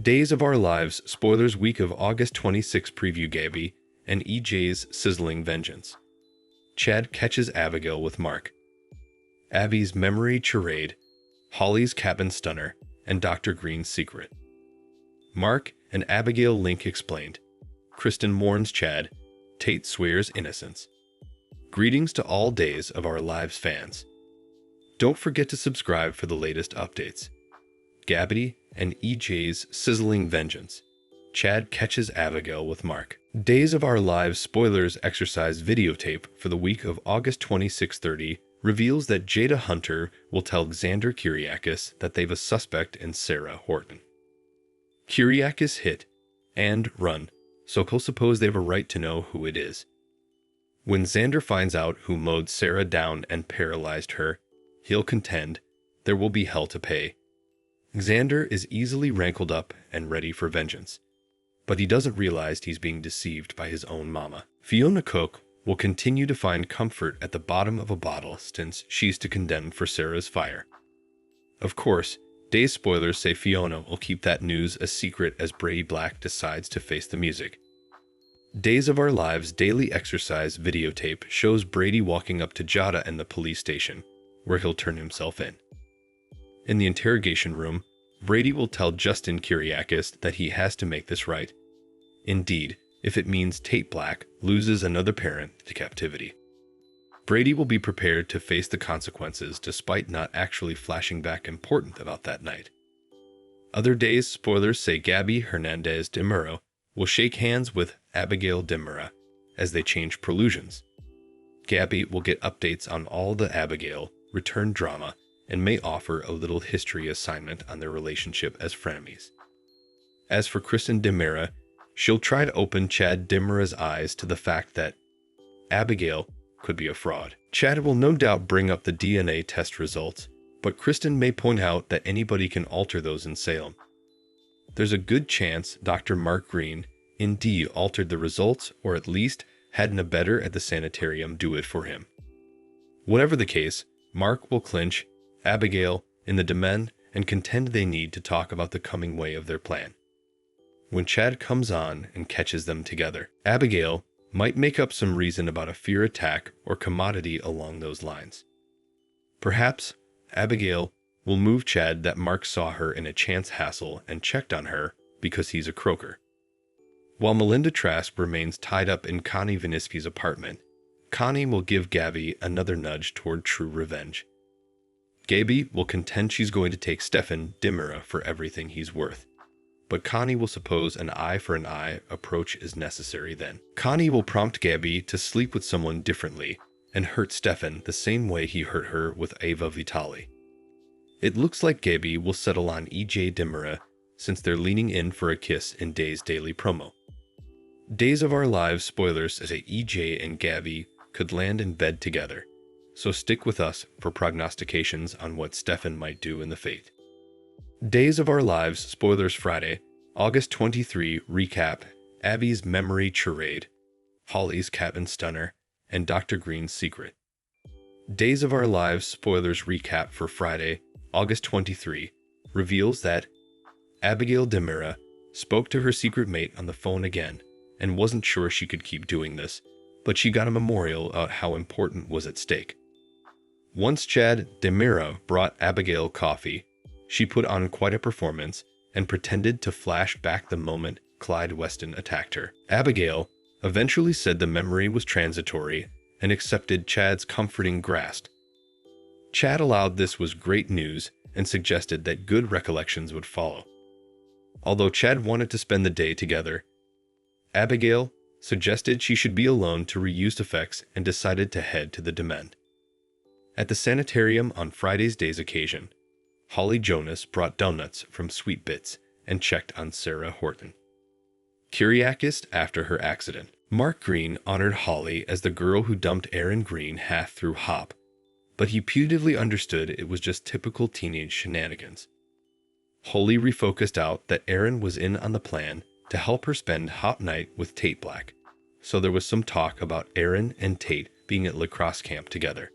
Days of Our Lives spoilers week of August 26 preview Gabby and EJ's sizzling vengeance. Chad catches Abigail with Mark. Abby's memory charade, Holly's cabin stunner, and Dr. Greene's secret. Mark and Abigail link explained. Kristen mourns Chad. Tate swears innocence. Greetings to all Days of Our Lives fans. Don't forget to subscribe for the latest updates. Gabby and EJ's sizzling vengeance. Chad catches Abigail with Mark. Days of Our Lives spoilers exercise videotape for the week of August 26-30 reveals that Jada Hunter will tell Xander Kyriakis that they've a suspect in Sarah Horton. Kyriakis hit and run, so he'll suppose they have a right to know who it is. When Xander finds out who mowed Sarah down and paralyzed her, he'll contend there will be hell to pay. Xander is easily rankled up and ready for vengeance, but he doesn't realize he's being deceived by his own mama. Fiona Cook will continue to find comfort at the bottom of a bottle since she's to condemn for Sarah's fire. Of course, Days spoilers say Fiona will keep that news a secret as Brady Black decides to face the music. Days of Our Lives daily exercise videotape shows Brady walking up to Jada in the police station, where he'll turn himself in. In the interrogation room, Brady will tell Justin Kyriakis that he has to make this right. Indeed, if it means Tate Black loses another parent to captivity. Brady will be prepared to face the consequences despite not actually flashing back important about that night. Other Days spoilers say Gabby Hernandez de Muro will shake hands with Abigail de Mura as they change prelusions. Gabby will get updates on all the Abigail return drama and may offer a little history assignment on their relationship as frenemies. As for Kristen de Mura, she'll try to open Chad de Mura's eyes to the fact that Abigail could be a fraud. Chad will no doubt bring up the DNA test results, but Kristen may point out that anybody can alter those in Salem. There's a good chance Dr. Mark Greene indeed altered the results, or at least had an abettor at the sanitarium do it for him. Whatever the case, Mark will clinch Abigail in the domain and contend they need to talk about the coming way of their plan. When Chad comes on and catches them together, Abigail might make up some reason about a fear attack or commodity along those lines. Perhaps Abigail will move Chad that Mark saw her in a chance hassle and checked on her because he's a croaker. While Melinda Trask remains tied up in Connie Viniski's apartment, Connie will give Gabby another nudge toward true revenge. Gabby will contend she's going to take Stefan de Mura for everything he's worth, but Connie will suppose an eye for an eye approach is necessary then. Connie will prompt Gabby to sleep with someone differently and hurt Stefan the same way he hurt her with Ava Vitali. It looks like Gabby will settle on EJ de Mura since they're leaning in for a kiss in Days' daily promo. Days of Our Lives spoilers say EJ and Gabby could land in bed together, so stick with us for prognostications on what Stefan might do in the faith. Days of Our Lives spoilers Friday, August 23 recap Abby's memory charade, Holly's cabin stunner, and Dr. Greene's secret. Days of Our Lives spoilers recap for Friday, August 23 reveals that Abigail de Mura spoke to her secret mate on the phone again and wasn't sure she could keep doing this, but she got a memorial about how important was at stake. Once Chad de Mura brought Abigail coffee, she put on quite a performance and pretended to flash back the moment Clyde Weston attacked her. Abigail eventually said the memory was transitory and accepted Chad's comforting grasp. Chad allowed this was great news and suggested that good recollections would follow. Although Chad wanted to spend the day together, Abigail suggested she should be alone to reuse effects and decided to head to the domain. At the sanitarium on Friday's Days occasion, Holly Jonas brought donuts from Sweet Bits and checked on Sarah Horton. Kyriakis after her accident. Mark Greene honored Holly as the girl who dumped Aaron Greene half through Hop, but he putatively understood it was just typical teenage shenanigans. Holly refocused out that Aaron was in on the plan to help her spend Hop night with Tate Black, so there was some talk about Aaron and Tate being at lacrosse camp together.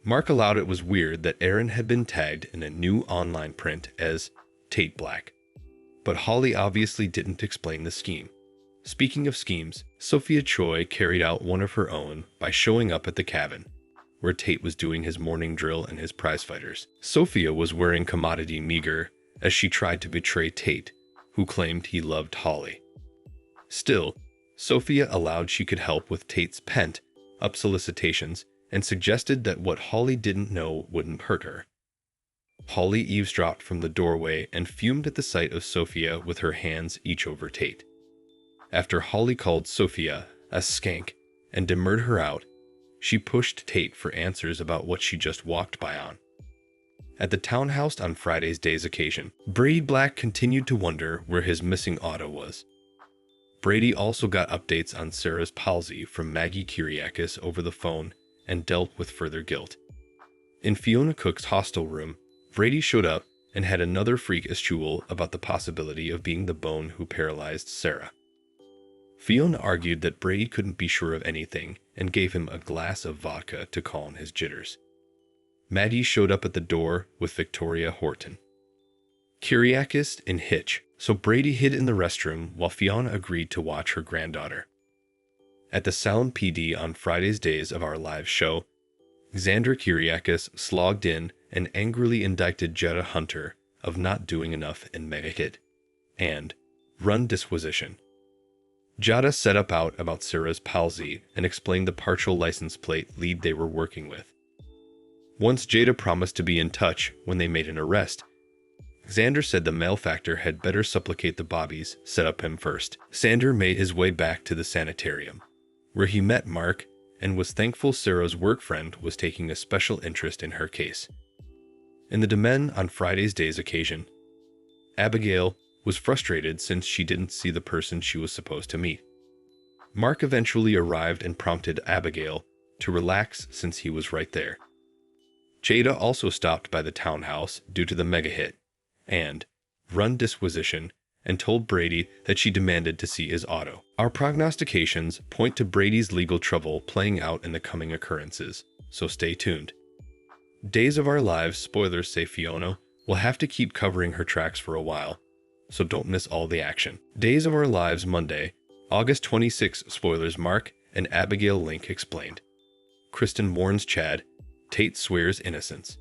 Mark allowed it was weird that Aaron had been tagged in a new online print as Tate Black. But Holly obviously didn't explain the scheme. Speaking of schemes, Sophia Choi carried out one of her own by showing up at the cabin, where Tate was doing his morning drill and his prizefighters. Sophia was wearing commodity meager as she tried to betray Tate, who claimed he loved Holly. Still, Sophia allowed she could help with Tate's pent-up solicitations and suggested that what Holly didn't know wouldn't hurt her. Holly eavesdropped from the doorway and fumed at the sight of Sophia with her hands each over Tate. After Holly called Sophia a skank and demurred her out, she pushed Tate for answers about what she just walked by on. At the townhouse on Friday's day's occasion, Brady Black continued to wonder where his missing auto was. Brady also got updates on Sarah's palsy from Maggie Kyriakis over the phone and dealt with further guilt. In Fiona Cook's hostel room, Brady showed up and had another freak eschewal about the possibility of being the bone who paralyzed Sarah. Fiona argued that Brady couldn't be sure of anything and gave him a glass of vodka to calm his jitters. Maddie showed up at the door with Victoria Horton, Kyriakis, and Hitch, so Brady hid in the restroom while Fiona agreed to watch her granddaughter. At the Sound PD on Friday's Days of Our Lives show, Xander Kyriakis slogged in and angrily indicted Jetta Hunter of not doing enough in Mega Hit and Run Disquisition. Jada set up out about Sarah's palsy and explained the partial license plate lead they were working with. Once Jada promised to be in touch when they made an arrest, Xander said the malefactor had better supplicate the Bobbies set up him first. Xander made his way back to the sanitarium, where he met Mark and was thankful Sarah's work friend was taking a special interest in her case. In the Domain on Friday's day's occasion, Abigail was frustrated since she didn't see the person she was supposed to meet. Mark eventually arrived and prompted Abigail to relax since he was right there. Jada also stopped by the townhouse due to the mega hit and Run Disquisition and told Brady that she demanded to see his auto. Our prognostications point to Brady's legal trouble playing out in the coming occurrences, so stay tuned. Days of Our Lives spoilers say Fiona will have to keep covering her tracks for a while, so don't miss all the action. Days of Our Lives Monday, August 26 spoilers Mark and Abigail Link explained. Kristen warns Chad, Tate swears innocence.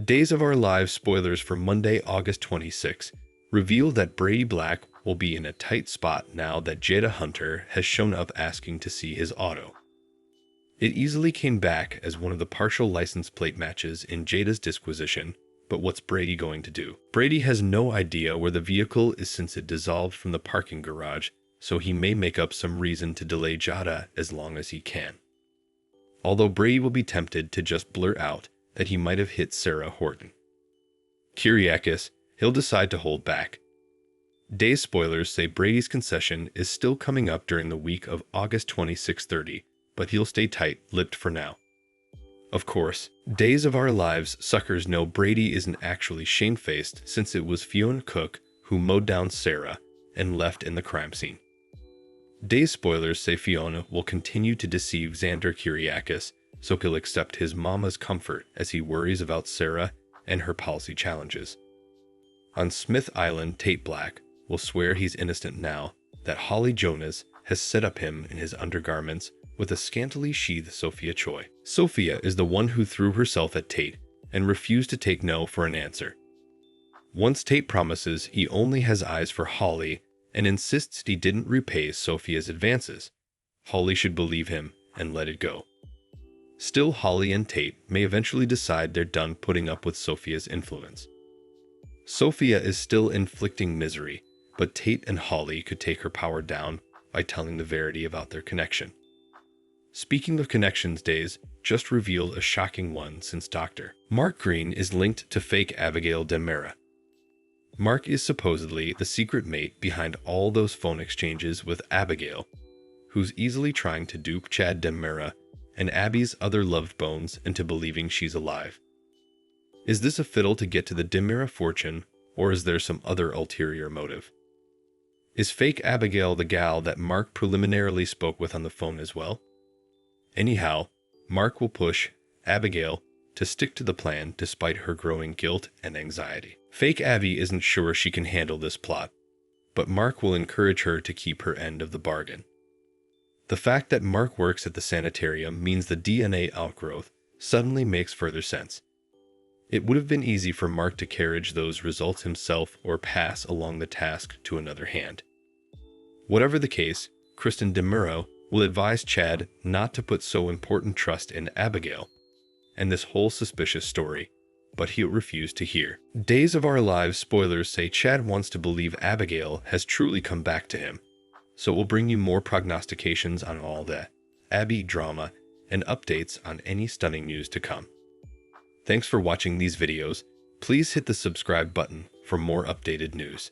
Days of Our Lives spoilers for Monday, August 26 reveal that Brady Black will be in a tight spot now that Jada Hunter has shown up asking to see his auto. It easily came back as one of the partial license plate matches in Jada's disquisition, but what's Brady going to do? Brady has no idea where the vehicle is since it dissolved from the parking garage, so he may make up some reason to delay Jada as long as he can. Although Brady will be tempted to just blurt out that he might have hit Sarah Horton. Kyriakis, he'll decide to hold back. Days spoilers say Brady's concession is still coming up during the week of August 26-30, but he'll stay tight-lipped for now. Of course, Days of Our Lives suckers know Brady isn't actually shamefaced since it was Fiona Cook who mowed down Sarah and left in the crime scene. Days spoilers say Fiona will continue to deceive Xander Kyriakis so he'll accept his mama's comfort as he worries about Sarah and her palsy challenges. On Smith Island, Tate Black will swear he's innocent now that Holly Jonas has set up him in his undergarments with a scantily sheathed Sophia Choi. Sophia is the one who threw herself at Tate and refused to take no for an answer. Once Tate promises he only has eyes for Holly and insists he didn't repay Sophia's advances, Holly should believe him and let it go. Still, Holly and Tate may eventually decide they're done putting up with Sophia's influence. Sophia is still inflicting misery, but Tate and Holly could take her power down by telling the verity about their connection. Speaking of connections, Days just revealed a shocking one since Dr. Mark Greene is linked to fake Abigail Demera. Mark is supposedly the secret mate behind all those phone exchanges with Abigail, who's easily trying to dupe Chad Demera and Abby's other loved bones into believing she's alive. Is this a fiddle to get to the Demera fortune, or is there some other ulterior motive? Is fake Abigail the gal that Mark preliminarily spoke with on the phone as well? Anyhow, Mark will push Abigail to stick to the plan despite her growing guilt and anxiety. Fake Abby isn't sure she can handle this plot, but Mark will encourage her to keep her end of the bargain. The fact that Mark works at the sanitarium means the DNA outgrowth suddenly makes further sense. It would have been easy for Mark to carriage those results himself or pass along the task to another hand. Whatever the case, Kristen DeMuro will advise Chad not to put so important trust in Abigail and this whole suspicious story, but he'll refuse to hear. Days of Our Lives spoilers say Chad wants to believe Abigail has truly come back to him, so we'll bring you more prognostications on all the Abby drama and updates on any stunning news to come. Thanks for watching these videos. Please hit the subscribe button for more updated news.